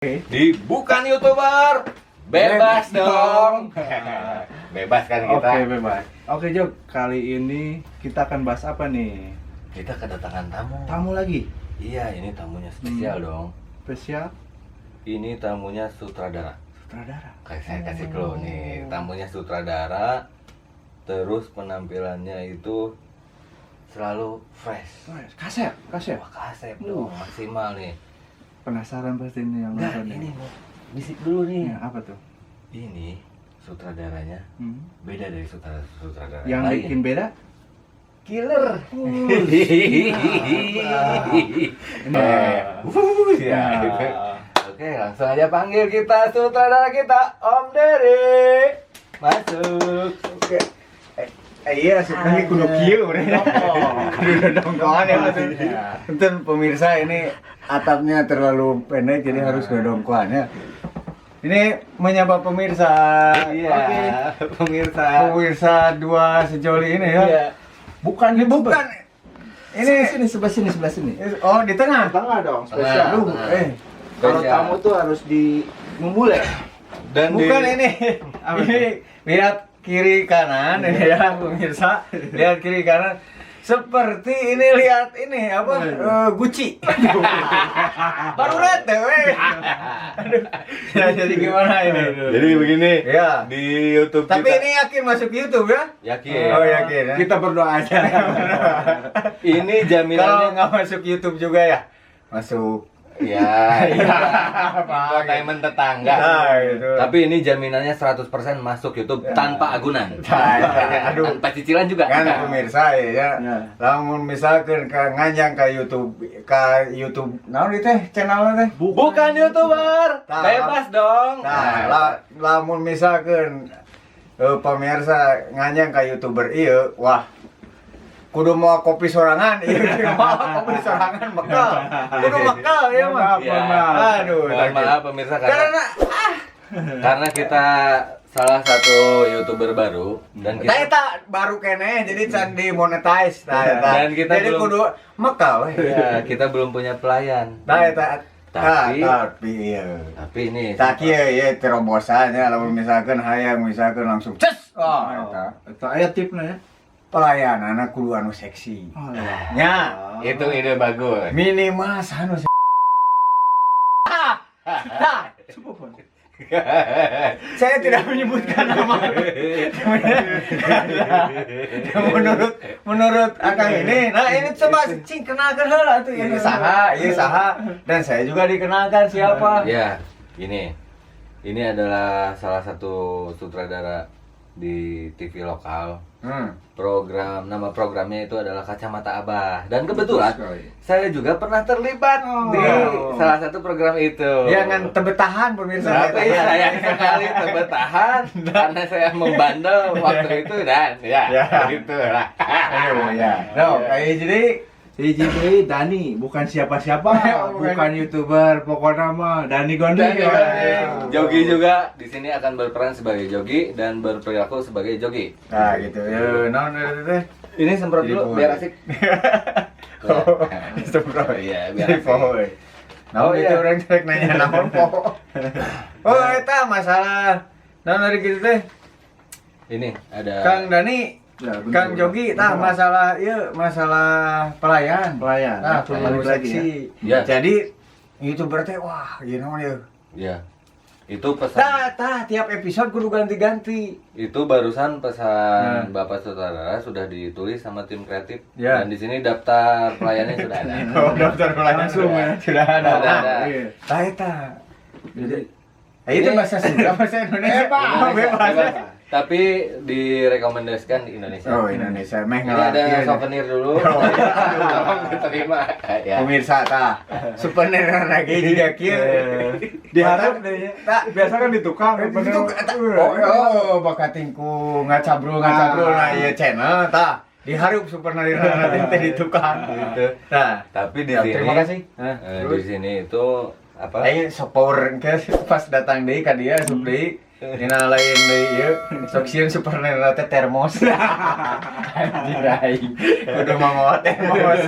Di bukan YouTuber, bebas dong. Bebas kan kita? Oke, bebas. Oke, Jok. Kali ini kita akan bahas apa nih? Kita kedatangan tamu. Tamu lagi. Iya, ini tamunya spesial dong. Spesial Ini tamunya sutradara. sutradara. Kayak saya kasih clue nih, tamunya sutradara. Terus penampilannya itu selalu fresh. Kasep. Wah, kasep dong, maksimal nih. Penasaran pasti ini yang Nah, nonton ini mau bisik dulu nih. Ya, apa tuh? Ini sutradaranya beda dari sutradara Yang lain. bikin beda? Killer. Ya. Oke, langsung aja panggil kita sutradara kita, Om Dery. Masuk. Oke. Iya, sebenarnya kudu kieu urang. Kudu dongkoan ya maksudnya. Enten pemirsa ini atapnya terlalu pendek jadi harus dongkoan ya. Ini menyapa pemirsa. Iya, Oke. pemirsa. Pemirsa dua sejoli ini ya. Iya. Bukan. Ini sebelah sini. oh di tengah. Tengah dong, Tengah, spesial. Aduh, tengah. Kalau Spesial. tamu tuh harus di membule. Dan Bukan ini. Ini lihat kiri kanan ini ya pemirsa. Lihat kiri kanan. Seperti ini lihat ini apa Gucci. Baru lihat deh. Aduh. Ya, jadi gimana ini? Jadi begini. Ya. Di YouTube Tapi kita. ini yakin masuk YouTube ya? Yakin. Oh yakin ya. Kita berdoa aja. Ini Kalau jaminannya nggak masuk YouTube juga ya? Masuk. ya, entertainment tetangga. Nah, gitu. Tapi ini jaminannya 100% masuk YouTube tanpa agunan. Aduh. Tanpa cicilan juga. Kan pemirsa ya. Ya. Lamun misalkan ngajang ke YouTube naon ieu teh channelna teh? Bukan YouTuber. Nah, Bebas dong. Nah, lamun misalkan pemirsa ngajang ke YouTuber ieu, wah kudu mau kopi sorangan, iya mau kopi sorangan bekal. Kudu bekal ya mah. Ya. Aduh, Mohon maaf pemirsa karena kita salah satu YouTuber baru dan kita Eta baru kene jadi can di monetize. Dan kita jadi belum- kudu mekal we. ya, kita belum punya pelayan. Eta Tapi- iya. Tapi ini Tak kieu ye terobosannya lamun misalkan hayang misalkan langsung ces. Oh, eta. Itu aya tipnya ya. Pelayanana kudu anu seksi. Oh, Nya, itu ide bagus. minimal anu saya tidak menyebutkan nama. menurut Akang ini, nah ini coba cing kenalkan heula tuh ini saha, dan saya juga dikenalkan siapa. Ya, ini adalah salah satu sutradara di TV lokal. Nama programnya itu adalah Kacamata Abah. Dan kebetulan saya juga pernah terlibat di salah satu program itu. Ya ngan tebetahan pemirsa. Tapi sayang sekali terbetahan karena saya membandel waktu itu dan ya. Gitu lah. Aduh ya. No, kayak jadi Hiji Dani, bukan siapa-siapa, bukan YouTuber, pokoknya mah Dani Gondeng. Jogi juga di sini akan berperan sebagai Jogi dan berperilaku sebagai Jogi. nah gitu. Ya, non teh. Ini semprot Jadi dulu boleh. biar asik. Semprot. Iya, biar Jadi asik. poho. Nah, Oh, itu iya. orang cek nanya naon poho. Oh, eta masalah naon dari gitu teh. Ini ada Kang Dani, Ya, bener. Kang Jogi, tah masalah pelayan. Pelayan. Nah, Kudu kudu balik lagi ya. seksi. Ya. Jadi YouTuber teh wah, ieu naon ya. Ya. Itu pesan. Tiap episode kudu ganti-ganti. Itu barusan pesan Nah. Bapak Sutradara sudah ditulis sama tim kreatif. Ya. Dan di sini daftar pelayannya sudah ada. Oh, daftar pelayan Langsung ya. Sudah ada. Sudah Nah, ada. Iya. tah eta. Jadi Itu Ini- bahasa Sunda, bahasa Indonesia. Bebas. Tapi direkomendasikan di Indonesia. Oh, Indonesia. Meh Ini ada ngalaki. souvenir dulu. Oh, Tolong diterima. Ya. Pemirsa tah. Souvenir lagi juga kieu. diharap deh. Tak biasa kan di tukang. itu bakatingku ngacabrul nah ieu channel tah. Diharup souvenir nanti teh di tukang gitu. Nah, Tapi di ya, sini terima kasih. di sini itu apa? Support ke pas datang deui ka dia sup deui. Dina lain deui ieu sok sieun souvenir teh termos. Anjing aing. Kudu mamawa termos.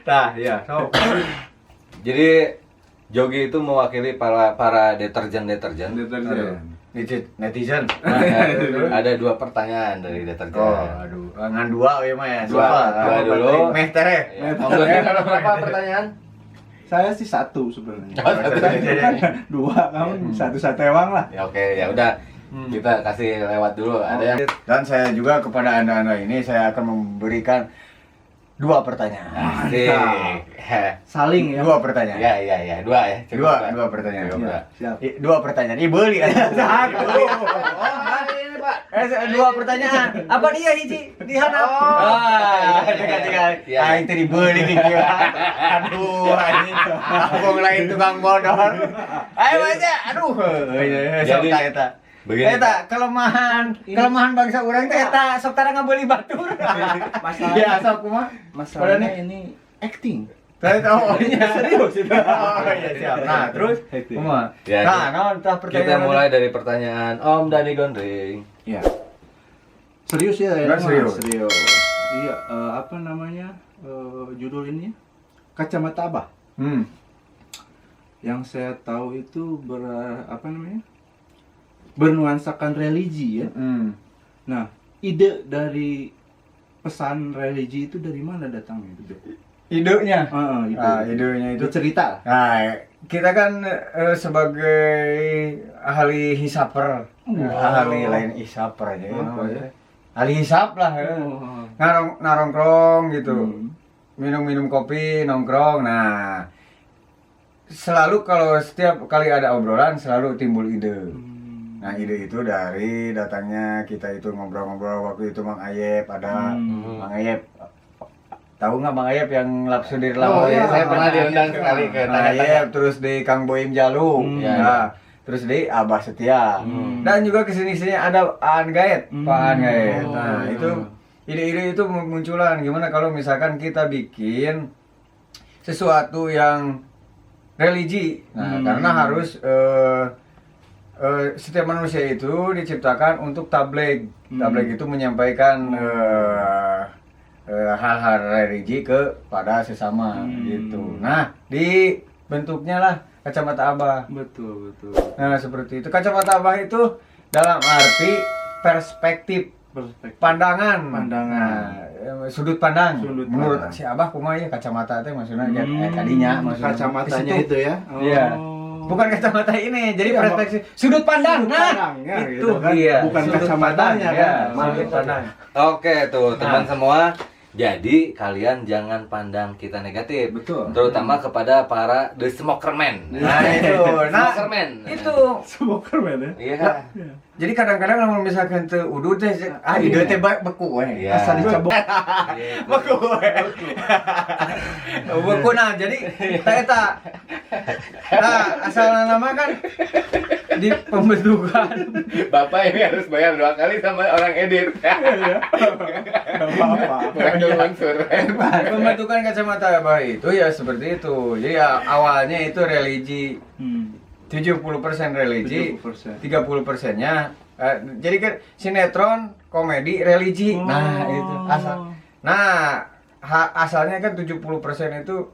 Tah, iya. Sok. Jadi Jogi itu mewakili para deterjen. Netizen. Ada 2 pertanyaan dari deterjen. Aduh, ngan 2 ya mah ya. Dua dulu. Meh tere. Ya, monggo ada berapa pertanyaan? Saya sih 1 sebenarnya. Oh, satu. 2 kamu 1 satewang lah. Ya oke, ya udah. Kita kasih lewat dulu. Ada yang Dan saya juga kepada anda ini saya akan memberikan 2 pertanyaan. asik. Saling ya. 2 pertanyaan. Ya, 2 ya. Cukup, Pak. Dua pertanyaan. Cukup, Pak. Siap. 2 pertanyaan. Beli kan? Ini, Pak. 2 pertanyaan. Apa dia hiji? Dihanap. Iya. Itu dibeli nih. Aduh, anjing. Abang lain tukang bodor. Ayo aja. Aduh. Jadi, Eta. begini, Eta kelemahan bangsa urang teh eta sok tara ngabeuli batur. Masalahnya, Biasa kumaha? masalahnya ini acting. Saya tahu serius itu. Oh iya siap. Nah, terus kumaha? Ya, Nah, naon tah kita pertanyaan? mulai dari pertanyaan Om Dani Gondring. Ya. Serius ya? Nggak serius. Serius. Iya, apa namanya? Judul ini Kacamata Abah. Yang saya tahu itu apa namanya? Bernuansakan religi ya. Nah, ide dari pesan religi itu dari mana datangnya itu? Idenya. Idenya itu cerita. Nah, kita kan sebagai ahli hisaper, ahli lain hisaper aja ya. Ahli hisap lah ya. Nongkrong gitu. Minum-minum kopi, nongkrong. Nah, selalu kalau setiap kali ada obrolan selalu timbul ide. Nah, ide itu dari datangnya kita itu ngobrol-ngobrol waktu itu Mang Ayep ada. Mang Ayep. Tahu nggak Mang Ayep yang Lapsudir Lawa? iya, saya pernah diundang sekali ke Mang Ayep, terus di Kang Boim Jalu. Nah, terus di Abah Setia. Dan juga kesini-sini ada Aan Gaet, Pak Aan Gaet. Nah, itu ide-ide itu munculan gimana kalau misalkan kita bikin sesuatu yang religi. Nah, karena harus setiap manusia itu diciptakan untuk tabligh. Tabligh itu menyampaikan hal-hal religi kepada sesama gitu. Nah, dibentuknya lah kacamata Abah. Betul. Nah, seperti itu. Kacamata Abah itu dalam arti perspektif, pandangan. Nah, sudut pandang. Menurut si Abah kumaha ya kacamata teh maksudnya tadinya maksudnya kacamatanya itu ya. Iya. Bukan kacamata ini, jadi perspektif sudut pandang. Nah, itu gitu kan. dia. Bukan Sudut kacamatanya pandang, kan. sudut pandang. Oke tuh teman semua. Jadi kalian jangan pandang kita negatif. Betul. Terutama kepada para the smokerman. Nah, itu. Nah, Smokerman. itu. Smokerman ya. Iya kan? Jadi kadang-kadang kalau misalkan teu udut teh ide teh beku we. Iya. Asal dicabok. Beku we. Beku nah jadi eta. Nah, asal nama kan di pembentukan. Bapak ini harus bayar 2 kali sama orang edit. Apa-apa. Langsung. Pembentukan kacamata Abah itu ya seperti itu. Jadi ya, awalnya itu religi. 70% religi, 30%-nya jadi kan sinetron, komedi, religi. Nah, itu asal. Nah, asalnya kan 70% itu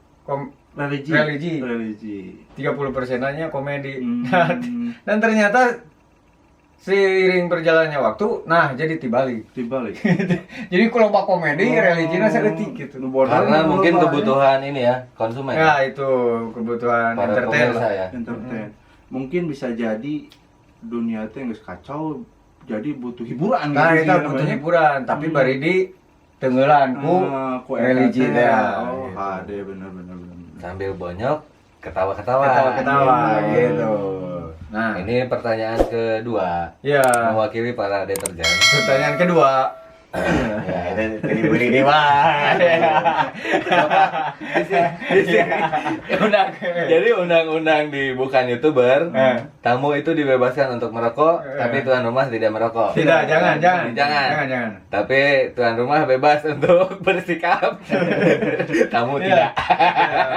religi. 30%-nya komedi. Dan ternyata seiring berjalannya waktu, nah jadi dibalik. Jadi kalau bak komedi, religinya sedetik gitu. Karena mungkin kebutuhan ini ya, konsumen. Ya, itu kebutuhan para entertain pemirsa lah. ya. Entertain. Mungkin bisa jadi dunia itu yang kacau, jadi butuh hiburan. Nah, gitu itu sih butuh namanya. hiburan, tapi bari di tenggelan ku religi teh. Oh, ada benar. Sambil bonyok, ketawa-ketawa. Ketawa-ketawa gitu. Nah, Ini pertanyaan kedua. ya Mewakili para deterjen. pertanyaan kedua. Ya, itu dibeli di mana? Jadi undang-undang di bukan YouTuber, tamu itu dibebaskan untuk merokok, tapi tuan rumah tidak merokok. Tidak, jangan. Jangan. Tapi tuan rumah bebas untuk bersikap. Tamu tidak.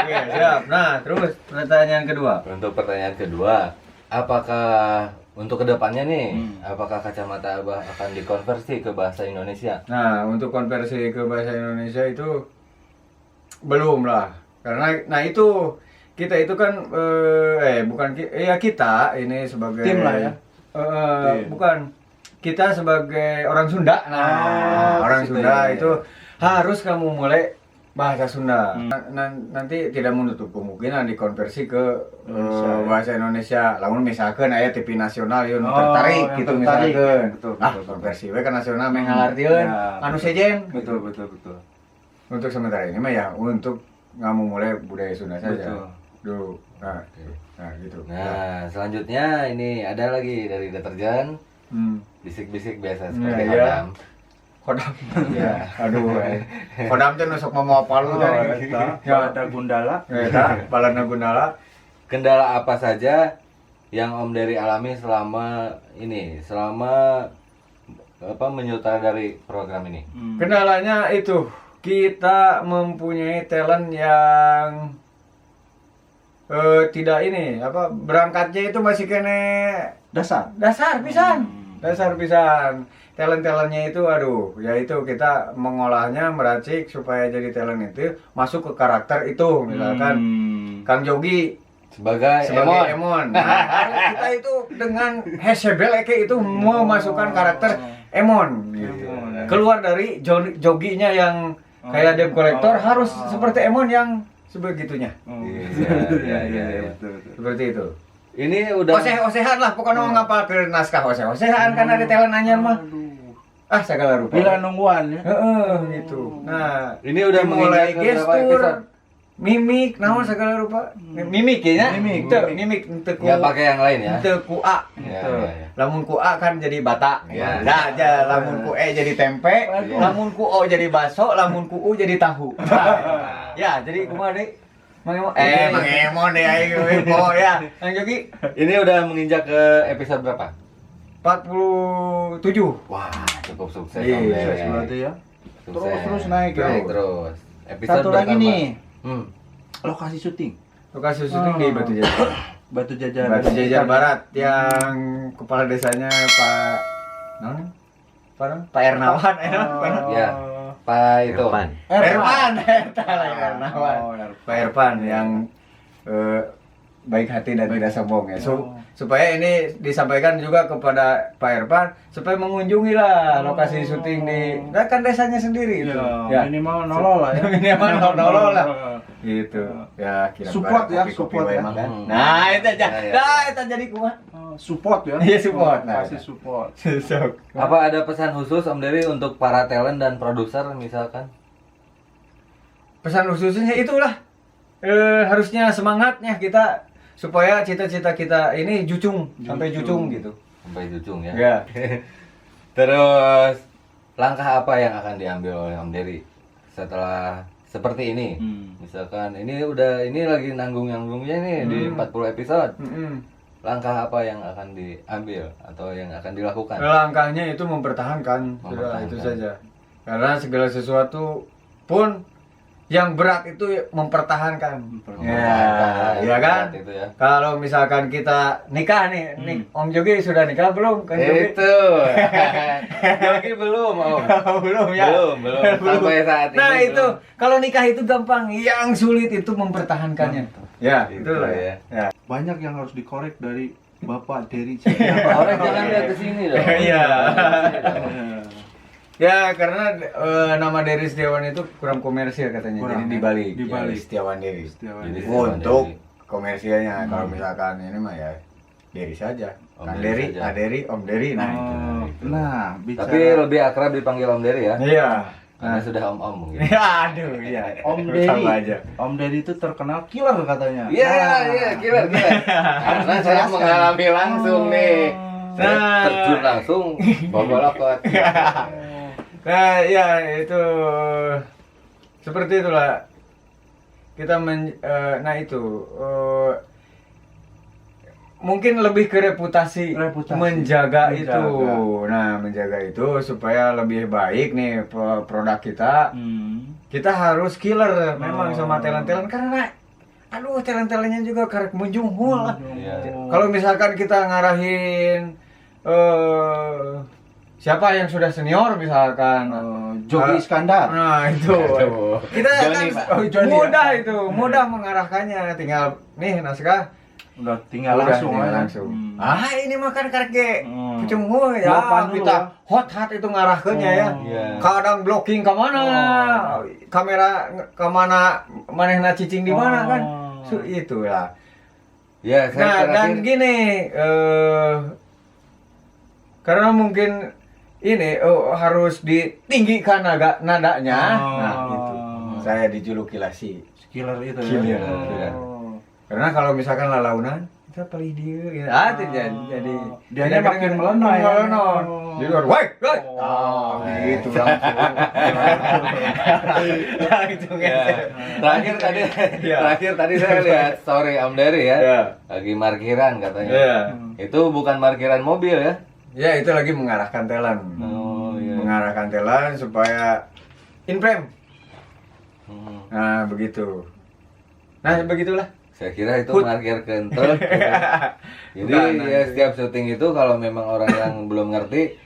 Oke, siap. Nah, terus pertanyaan kedua. Untuk pertanyaan kedua, apakah untuk kedepannya nih, apakah kacamata Abah akan dikonversi ke bahasa Indonesia? Nah, untuk konversi ke bahasa Indonesia itu belum lah. Karena nah itu kita itu kan kita ini sebagai Tim lah ya. Tim. Bukan, kita sebagai orang Sunda. Orang Sunda ya. itu harus kamu mulai bahasa Sunda. Nanti tidak menutup kemungkinan dikonversi ke bahasa Indonesia. Lamun misalkan aya TV nasional yang tertarik gitu misalkan. Betul. Konversi we ke nasional mengalartieun anu sejen. Betul. Untuk sementara ini mah ya untuk kamu mulai budaya Sunda saja. Betul. Dulu. Nah, gitu. Nah, selanjutnya ini ada lagi dari deterjen. Bisik-bisik biasa seperti iya. Kodam. Kodam. Ya, aduh. Kodam teh nusuk mau palu teh. Ya ada Gundala. Eta balana Gundala. Kendala apa saja yang Om Dery alami selama menyutradari program ini? Kendalanya itu kita mempunyai talent yang tidak berangkatnya itu masih kene Dasar. dasar pisan. Talent-talentnya itu yaitu kita mengolahnya, meracik supaya jadi talent itu masuk ke karakter itu. Misalkan Kang Jogi Sebagai Emon. Nah, kita itu dengan Hesebel itu memasukkan karakter Emon gitu. Keluar dari Joginya yang kayak debt collector harus seperti Emon yang sebegitunya. Iya. Betul. Seperti itu. Ini udah Oseh-osehan lah pokoknya mau ngapal ke naskah oseh-osehan kan ada talent anyar mah. Segala rupa. Bila nungguan ya. Gitu. Nah, ini udah mulai menginjak ke berapa gestur, episode? mimik, naon segala rupa. Mimik ya? Mimik. Teu Nggak pakai yang lain ya? teu ku A. Iya. Lamun ku A kan jadi bata. Iya. Nah, lamun ku E jadi tempe, lamun ku O jadi baso, lamun ku U jadi tahu. Ya, jadi kumaha deui? Mang Emon deh aing ya. Kang Jogi Ini udah menginjak ke episode berapa? 47. Wah, cukup sukses Iya, Om Dery. Sukses berarti ya. Sukses. Terus naik ya. Naik terus. Episode Satu lagi bertambah. nih. Hmm. Lokasi syuting. Lokasi syuting di Batu Jajar. Batu Jajar. Batu Jajar Barat yang kepala desanya Pak Pak Ernawan Ya. Pak itu. Erpan Pak Erpan yang baik hati dan tidak sombong ya. Supaya ini disampaikan juga kepada Pak Erpan supaya mengunjungi lah lokasi syuting di kan desanya sendiri itu. Ya, minimal nolol lah ya. Minimal nolol lah. Gitu. Ya, Support ya, support ya. Nah, itu aja. Ya. Nah, itu jadi kuat. Support ya. Iya, support. Nah, Kasih support. Apa ada pesan khusus Om Dery untuk para talent dan produser misalkan? Pesan khususnya itulah harusnya semangatnya kita supaya cita-cita kita ini sampai jucung gitu. Sampai Jucung ya. Ya. Terus langkah apa yang akan diambil oleh Om Dery setelah seperti ini? Misalkan ini lagi nanggung-nanggungnya nih di 40 episode. Langkah apa yang akan diambil atau yang akan dilakukan? Langkahnya itu mempertahankan. Sudah itu saja. Karena segala sesuatu pun yang berat itu mempertahankan. Ya kan? Itu ya. Kalau misalkan kita nikah nih, Om Jogi sudah nikah belum? Kan Jogi? Itu. Jogi belum, Om. Belum ya. Belum. Sampai saat ini. Nah, itu belum. kalau nikah itu gampang, yang sulit itu mempertahankannya. Ya, Itu itulah ya. ya. Banyak yang harus dikorek dari Bapak Dery. Orang jangan lihat ke sini dong. Iya. Ya, karena nama Dery Setiawan itu kurang komersil katanya. Kurang, jadi dibalik. dibalik. Ya, Setiawan Dery. Jadi Untuk Dery. komersilnya kalau misalkan ini mah ya Dery saja. Om Kang Dery Dery, saja. Dery, Om Dery. Nah, itu. Nah, bicara Tapi lebih akrab dipanggil Om Dery ya. Iya. Karena sudah om-om mungkin. Ya, aduh, iya. Om Sama Dery. aja. Om Dery itu terkenal killer katanya. Iya, killer. Karena saya mengalami langsung nih. Saya Nah. terjun langsung bawa Nah, ya itu seperti itulah kita mungkin lebih ke reputasi. Menjaga itu. Nah, menjaga itu supaya lebih baik nih produk kita. Kita harus killer memang sama talent-talent karena talent-talentnya juga karek menjunghul lah. Iya. Kalau misalkan kita ngarahin siapa yang sudah senior misalkan Jogi Iskandar. Nah itu Aduh. kita Johnny, Pak. kan Johnny, mudah itu, mudah mengarahkannya, tinggal nih naskah Udah tinggal udah langsung tinggal aja. langsung. Ini makan karke pucung ya Bapak dulu kita ya. hot itu ngarahkeunnya ya. Iya. Kadang blocking ke mana, kamera ke mana, manehna cicing di mana kan. Itu ya. Ya, saya Nah, dan terakhir gini, karena mungkin ini harus ditinggikan agak nadanya. Nah, itu. Saya dijuluki Lasi. Killer itu Killer. ya. Karena kalau misalkan lalaunan, kita pilih dia. Gitu. Jadi Dianya makin melonok ya. Melonok. Di luar, woi, woi. Gitu langsung. Langsung ya. ya. Terakhir tadi saya lihat story Om Dery ya. Ya. Lagi parkiran katanya. Ya. Itu bukan parkiran mobil ya. Ya, itu lagi mengarahkan telan. Oh, iya. Mengarahkan telan supaya in frame. Hmm. Nah, begitu. Nah, begitulah. Saya kira itu Put. parkir kentut. Jadi Bukan, ya setiap syuting itu kalau memang orang yang belum ngerti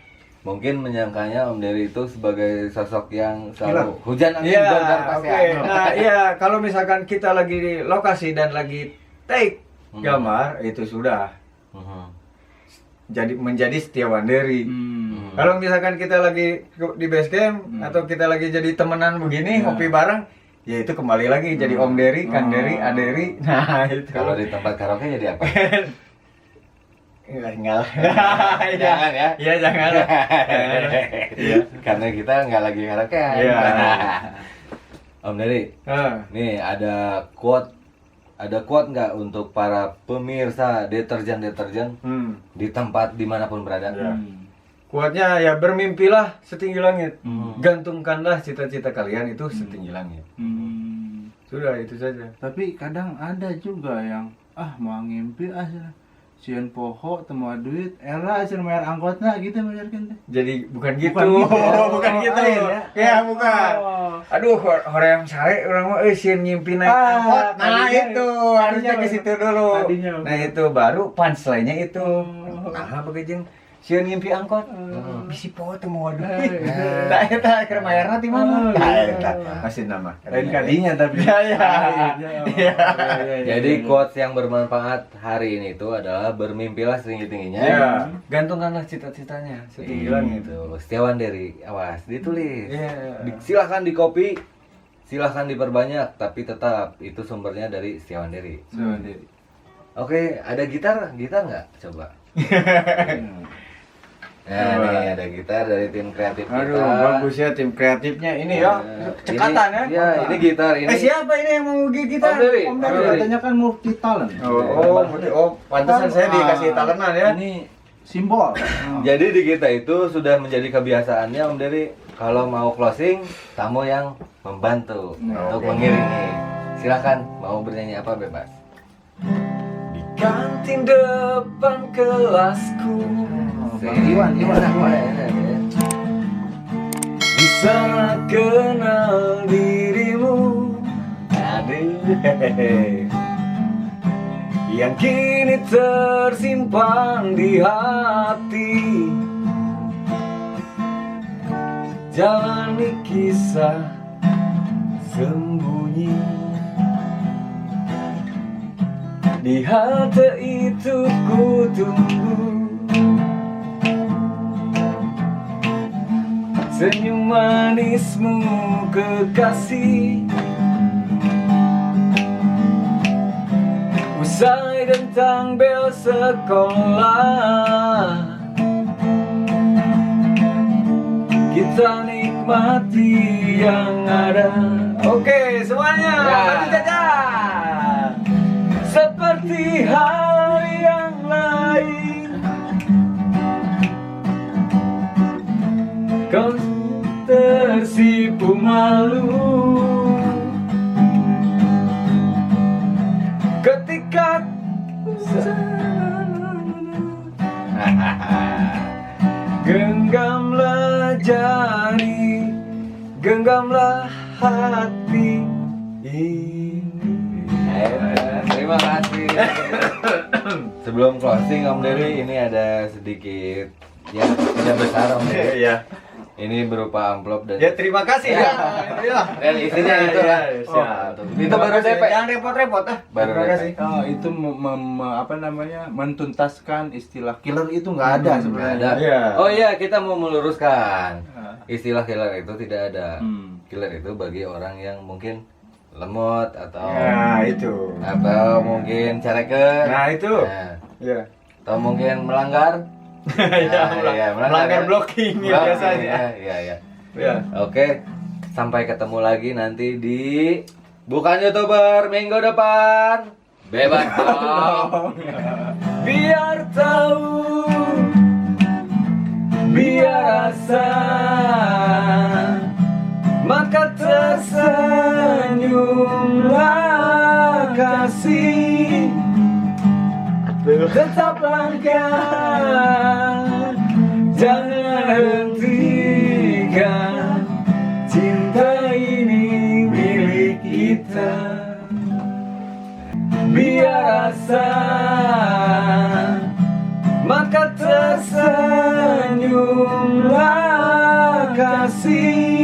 mungkin menyangkanya Om Dery itu sebagai sosok yang selalu hujan angin Iya, gondar pasti oke. angin. Nah, iya, kalau misalkan kita lagi di lokasi dan lagi take gambar, itu sudah Mhm. menjadi Setiawan Dery. Kalau misalkan kita lagi di base camp atau kita lagi jadi temenan begini, ngopi bareng, ya itu kembali lagi jadi Om Dery, Kang Dery, Aderi. Nah, itu. Kalau di tempat karaoke jadi apa? Enggak. Jangan ya. Iya, jangan. Iya. Karena kita nggak lagi karaoke. Iya. Om Dery, nih ada quote nggak untuk para pemirsa deterjen di tempat dimanapun berada? Ya. Kuatnya ya bermimpilah setinggi langit. Gantungkanlah cita-cita kalian itu setinggi langit. Sudah itu saja. Tapi kadang ada juga yang mau ngimpi sieun poho temu duit era sieun bayar angkotna gitu bayarkeun teh. Jadi bukan gitu. Bukan gitu. Bukan gitu. Lain ya? Ya, bukan. Aduh, hoream sare urang mah sieun ngimpi naik angkot. Nah, tadinya- itu harusnya ke situ dulu. Tadinya. Nah, itu baru punchline-nya itu. Nah, begitu sieun ngimpi angkot. Bisi poho teu moal duit. Nah, eta keur mayarna ti mana? Nah, eta masih nama. Lain kadinya tapi. Iya. Jadi quotes yang bermanfaat hari ini itu adalah bermimpilah setinggi-tingginya. Ya, gantungkanlah cita-citanya setinggi langit. Gitu. Setiawan Dery, awas ditulis. Iya. Silahkan di copy, silahkan diperbanyak, tapi tetap itu sumbernya dari Setiawan Dery. Oke, ada gitar nggak? Coba. Nah, nih ada gitar dari tim kreatif kita. Aduh, bagus ya tim kreatifnya ini ya. Cekatan ya. Iya, ini gitar ini. Siapa ini yang mau gitar? Om Dery. Om Dery katanya kan multi talent. Pantesan saya dikasih talentan ya. Ini simbol. Jadi di kita itu sudah menjadi kebiasaannya Om Dery kalau mau closing tamu yang membantu untuk mengiringi. Silakan mau bernyanyi apa bebas. Di kantin depan kelasku. Iwan. Bisa kenal dirimu. Aduh. Yang kini tersimpan di hati. Jalani kisah sembunyi. Di halte itu ku tunggu. Senyum manismu kekasih. Usai tentang bel sekolah, kita nikmati yang ada. Oke, semuanya maju saja. Seperti hari yang lain, kau tersipu malu ketika genggamlah jari, genggamlah hati ini. Terima kasih. Sebelum closing Om Dery, ini ada sedikit Ya, tidak besar Om Dede. Iya. Ini berupa amplop dan Ya terima kasih ya. Iya. dan isinya itu lah. Siap. Itu baru DP. Jangan repot-repot ah. Baru Terima DP. kasih. Oh, itu apa namanya, mentuntaskan istilah killer itu nggak ada Nggak sebenarnya. ada. Iya. Oh iya, kita mau meluruskan. Ah. Istilah killer itu tidak ada. Hmm. Killer itu bagi orang yang mungkin lemot atau Nah, itu. mungkin careken. Nah, itu. Nah, Iya. atau mungkin melanggar. Ya, iya, melanggar ya. blocking ya Blocking, biasanya. Iya. Ya. Oke, sampai ketemu lagi nanti di Bukan YouTuber minggu depan. Bebas dong. Biar tahu, biar rasa, maka tersenyumlah kasih. Tetap langkah, jangan hentikan. Cinta ini milik kita. Biar rasa, maka tersenyumlah kasih.